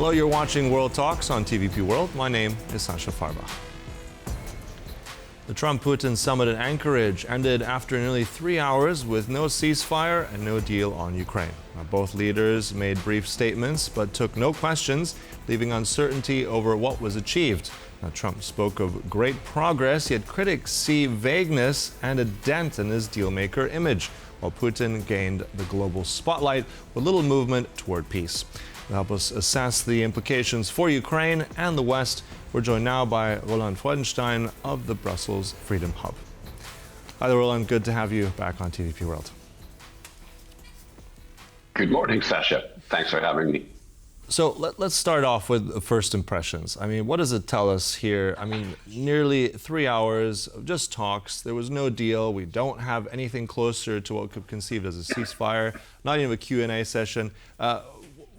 Hello, you're watching World Talks on TVP World. My name is Sasha Farbach. The Trump-Putin summit in Anchorage ended after nearly 3 hours with no ceasefire and no deal on Ukraine. Now, both leaders made brief statements but took no questions, leaving uncertainty over what was achieved. Now, Trump spoke of great progress, yet critics see vagueness and a dent in his dealmaker image, while Putin gained the global spotlight with little movement toward peace. To help us assess the implications for Ukraine and the West, we're joined now by Roland Freudenstein of the Brussels Freedom Hub. Hi there, Roland. Good to have you back on TVP World. Good morning, Sasha. Thanks for having me. So let's start off with first impressions. I mean, what does it tell us here? I mean, nearly 3 hours of just talks. There was no deal. We don't have anything closer to what could be conceived as a ceasefire, not even a Q&A session.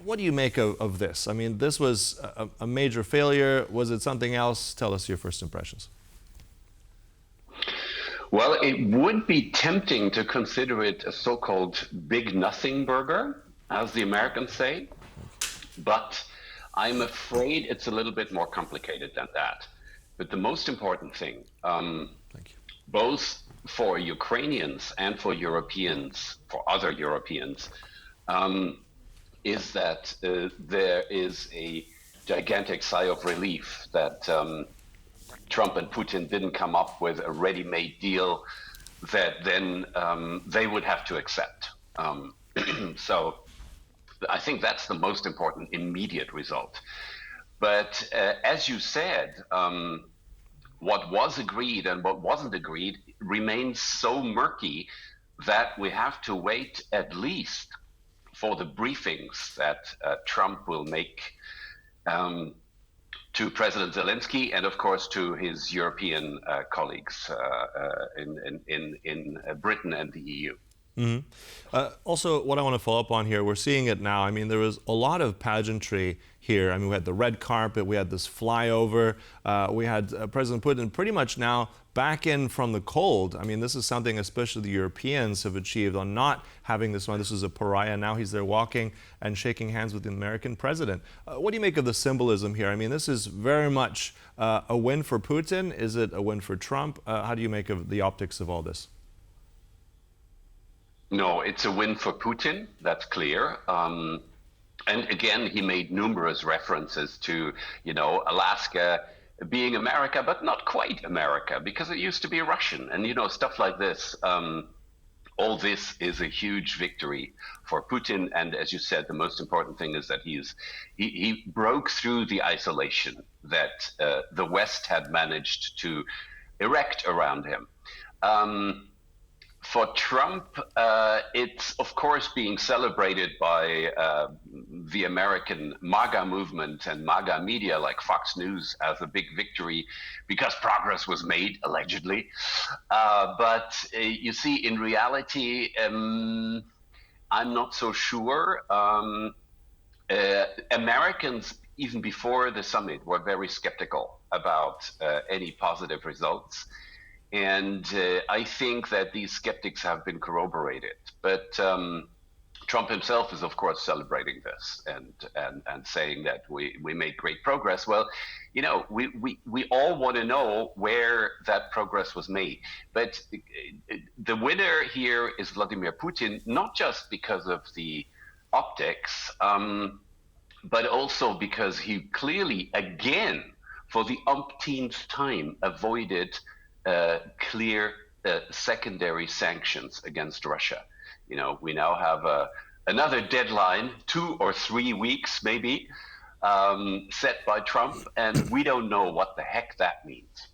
What do you make of this? I mean, this was a major failure. Was it something else? Tell us your first impressions. Well, it would be tempting to consider it a so-called big nothing burger, as the Americans say, but I'm afraid it's a little bit more complicated than that. But the most important thing, both for Ukrainians and for Europeans, for other Europeans, is that there is a gigantic sigh of relief that Trump and Putin didn't come up with a ready-made deal that then they would have to accept. So I think that's the most important immediate result. But as you said, what was agreed and what wasn't agreed remains so murky that we have to wait at least for the briefings that Trump will make to President Zelensky and, of course, to his European colleagues in Britain and the EU. Mm-hmm. Also, what I want to follow up on here, we're seeing it now. I mean, there was a lot of pageantry here. I mean, we had the red carpet, we had this flyover, we had President Putin pretty much now back in from the cold. I mean, this is something especially the Europeans have achieved on not having this one. This was a pariah. Now he's there walking and shaking hands with the American president. What do you make of the symbolism here? I mean, this is very much a win for Putin. Is it a win for Trump? How do you make of the optics of all this? No, it's a win for Putin, that's clear. And again, he made numerous references to, Alaska being America, but not quite America, because it used to be Russian, and, stuff like this. All this is a huge victory for Putin. And as you said, the most important thing is that he broke through the isolation that the West had managed to erect around him. For Trump, it's of course being celebrated by the American MAGA movement and MAGA media like Fox News as a big victory because progress was made, allegedly. But you see, in reality, I'm not so sure. Americans, even before the summit, were very skeptical about any positive results. And I think that these skeptics have been corroborated. But Trump himself is, of course, celebrating this and saying that we made great progress. Well, we all want to know where that progress was made. But the winner here is Vladimir Putin, not just because of the optics, but also because he clearly, again, for the umpteenth time, avoided clear secondary sanctions against Russia. We now have another deadline, 2 or 3 weeks maybe, set by Trump, and we don't know what the heck that means.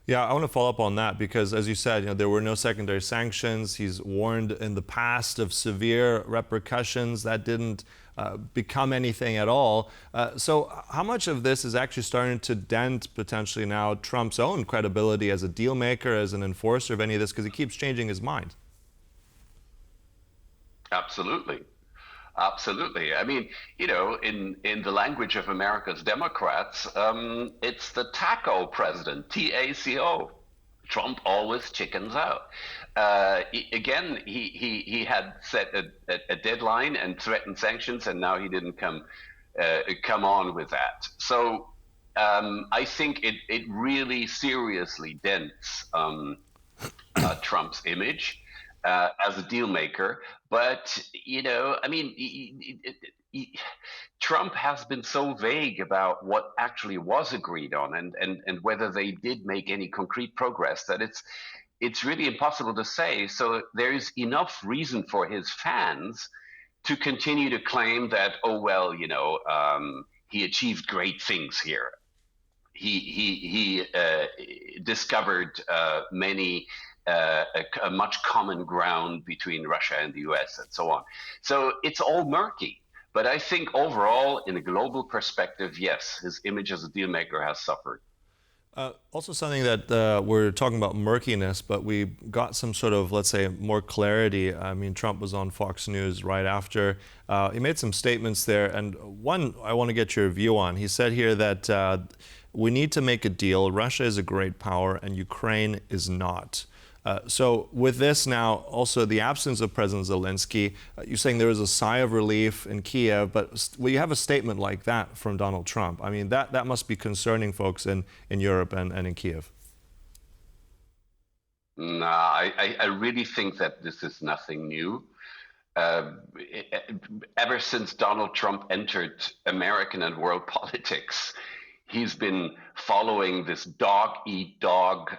Yeah, I want to follow up on that because, as you said, there were no secondary sanctions. He's warned in the past of severe repercussions. That didn't become anything at all. So how much of this is actually starting to dent potentially now Trump's own credibility as a deal maker, as an enforcer of any of this, because he keeps changing his mind? Absolutely. Absolutely. I mean, in the language of America's Democrats, it's the taco president, TACO. Trump always chickens out. Again, he had set a deadline and threatened sanctions, and now he didn't come come on with that. So I think it really seriously dents Trump's image as a deal maker. But, I mean, Trump has been so vague about what actually was agreed on and whether they did make any concrete progress that it's really impossible to say. So there's enough reason for his fans to continue to claim that, oh, well, he achieved great things here. He discovered many a much common ground between Russia and the US and so on. So it's all murky. But I think overall, in a global perspective, yes, his image as a deal maker has suffered. Also something that we're talking about murkiness, but we got some sort of, let's say, more clarity. I mean, Trump was on Fox News right after. He made some statements there, and one I want to get your view on. He said here that we need to make a deal. Russia is a great power, and Ukraine is not. So with this now, also the absence of President Zelensky, you're saying there was a sigh of relief in Kiev, but when you have a statement like that from Donald Trump, I mean, that must be concerning folks in Europe and in Kiev. No, I really think that this is nothing new. Ever since Donald Trump entered American and world politics, he's been following this dog eat dog,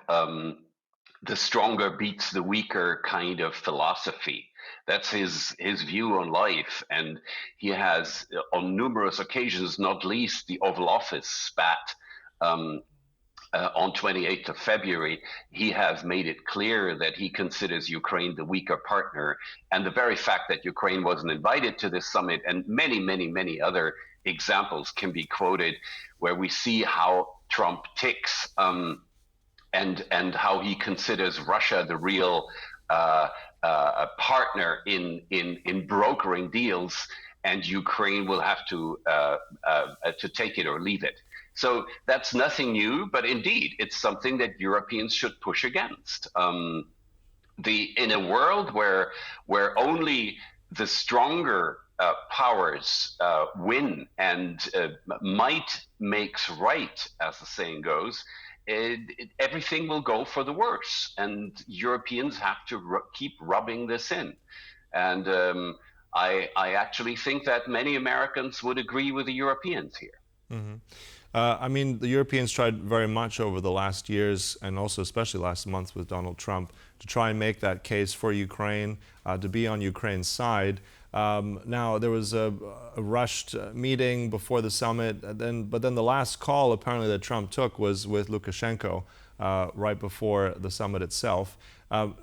the stronger beats the weaker kind of philosophy. That's his view on life. And he has, on numerous occasions, not least the Oval Office spat on 28th of February, he has made it clear that he considers Ukraine the weaker partner. And the very fact that Ukraine wasn't invited to this summit and many, many, many other examples can be quoted where we see how Trump ticks. And how he considers Russia the real partner in brokering deals, and Ukraine will have to take it or leave it. So that's nothing new, but indeed, it's something that Europeans should push against. In a world where only the stronger powers win and might makes right, as the saying goes, everything will go for the worse, and Europeans have to keep rubbing this in. And I actually think that many Americans would agree with the Europeans here. Mm-hmm. I mean, the Europeans tried very much over the last years, and also especially last month with Donald Trump, to try and make that case for Ukraine, to be on Ukraine's side. Now, there was a rushed meeting before the summit, but then the last call apparently that Trump took was with Lukashenko right before the summit itself.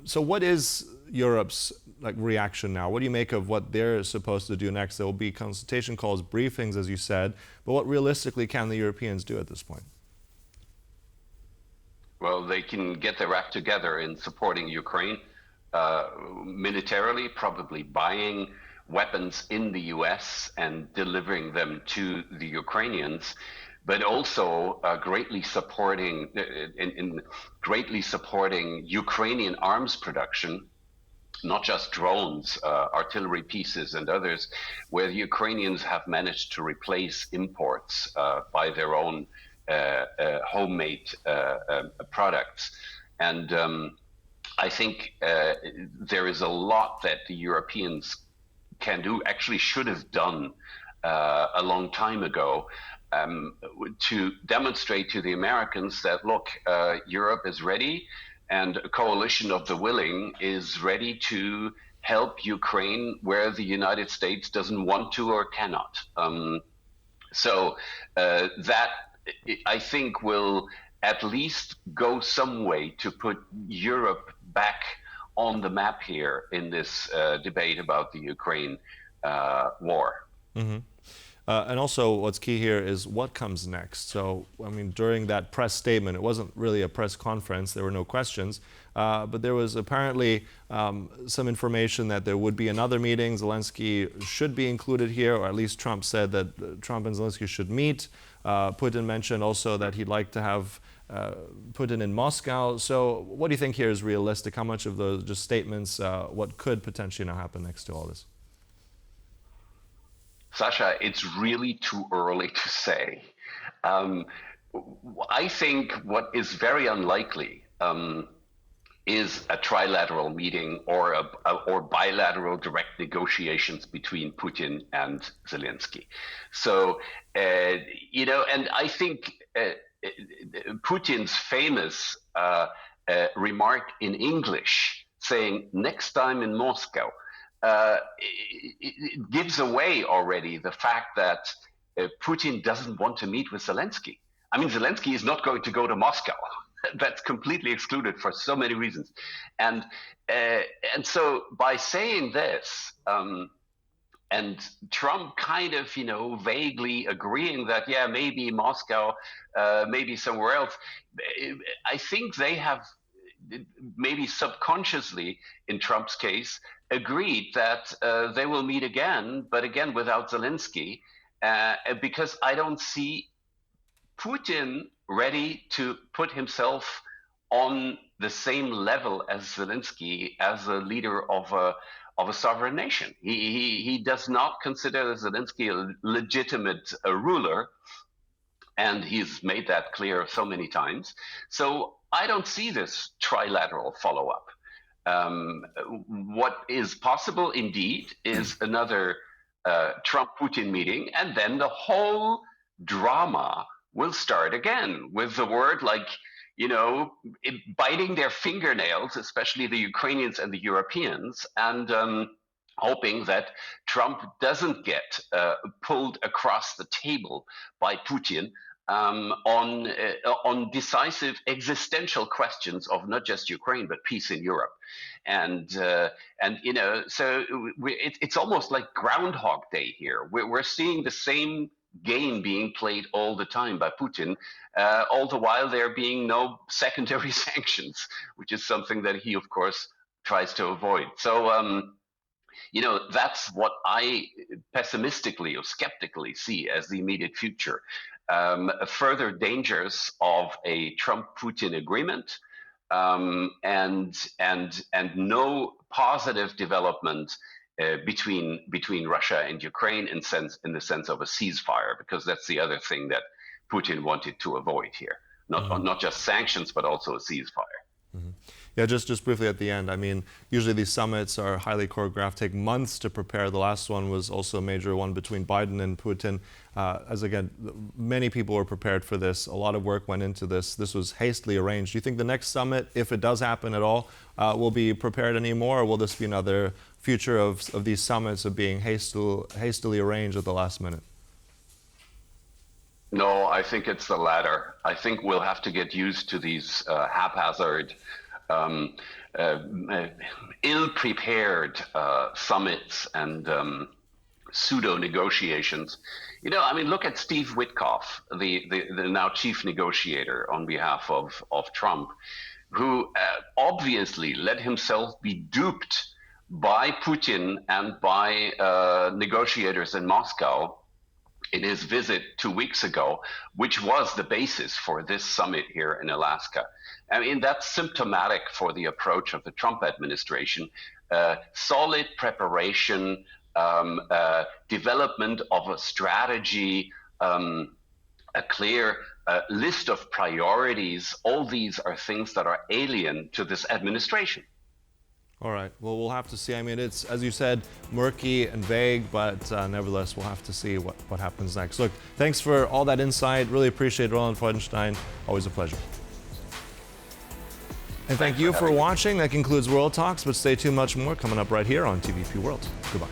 So what is Europe's reaction now? What do you make of what they're supposed to do next? There will be consultation calls, briefings, as you said, but what realistically can the Europeans do at this point? Well, they can get their act together in supporting Ukraine militarily, probably buying weapons in the US and delivering them to the Ukrainians, but also greatly supporting Ukrainian arms production, not just drones, artillery pieces and others, where the Ukrainians have managed to replace imports by their own homemade products. And I think there is a lot that the Europeans can do, actually should have done a long time ago, to demonstrate to the Americans that, look, Europe is ready and a coalition of the willing is ready to help Ukraine where the United States doesn't want to or cannot. So that, I think, will at least go some way to put Europe back on the map here in this debate about the Ukraine war. Mm-hmm. And also what's key here is what comes next. So, I mean, during that press statement, it wasn't really a press conference, there were no questions, but there was apparently some information that there would be another meeting. Zelensky should be included here, or at least Trump said that Trump and Zelensky should meet. Putin mentioned also that he'd like to have Putin in Moscow. So what do you think here is realistic? How much of those just statements, what could potentially now happen next to all this? Sasha, it's really too early to say. Um, I think what is very unlikely is a trilateral meeting or bilateral direct negotiations between Putin and Zelensky. So, and I think Putin's famous remark in English saying, next time in Moscow, it gives away already the fact that Putin doesn't want to meet with Zelensky. I mean, Zelensky is not going to go to Moscow. That's completely excluded for so many reasons, and so by saying this, and Trump kind of vaguely agreeing that maybe Moscow, maybe somewhere else, I think they have maybe subconsciously, in Trump's case, agreed that they will meet again, but again without Zelensky, because I don't see Putin ready to put himself on the same level as Zelensky as a leader of a sovereign nation. He does not consider Zelensky a legitimate ruler, and he's made that clear so many times. So I don't see this trilateral follow-up. What is possible indeed is another Trump-Putin meeting, and then the whole drama will start again with the word biting their fingernails, especially the Ukrainians and the Europeans, and hoping that Trump doesn't get pulled across the table by Putin on decisive existential questions of not just Ukraine but peace in Europe, and so it's almost like Groundhog Day here. We're seeing the same game being played all the time by Putin, all the while there being no secondary sanctions, which is something that he, of course, tries to avoid. So, that's what I pessimistically or skeptically see as the immediate future. Further dangers of a Trump-Putin agreement, and no positive development between Russia and Ukraine in the sense of a ceasefire, because that's the other thing that Putin wanted to avoid here. Not just sanctions, but also a ceasefire. Mm-hmm. Yeah, just briefly at the end, I mean, usually these summits are highly choreographed, take months to prepare. The last one was also a major one between Biden and Putin. As again, many people were prepared for this. A lot of work went into this. This was hastily arranged. Do you think the next summit, if it does happen at all, will be prepared anymore, or will this be another future of these summits of being hastily arranged at the last minute? No, I think it's the latter. I think we'll have to get used to these haphazard, ill-prepared summits and pseudo-negotiations. Look at Steve Witkoff, the now chief negotiator on behalf of Trump, who obviously let himself be duped by Putin and by negotiators in Moscow in his visit 2 weeks ago, which was the basis for this summit here in Alaska. I mean, that's symptomatic for the approach of the Trump administration. Solid preparation, development of a strategy, a clear list of priorities. All these are things that are alien to this administration. All right. Well, we'll have to see. I mean, it's, as you said, murky and vague, but nevertheless, we'll have to see what happens next. Look, thanks for all that insight. Really appreciate it, Roland Freudenstein. Always a pleasure. And thank you for watching. That concludes World Talks, but stay tuned, much more coming up right here on TVP World. Goodbye.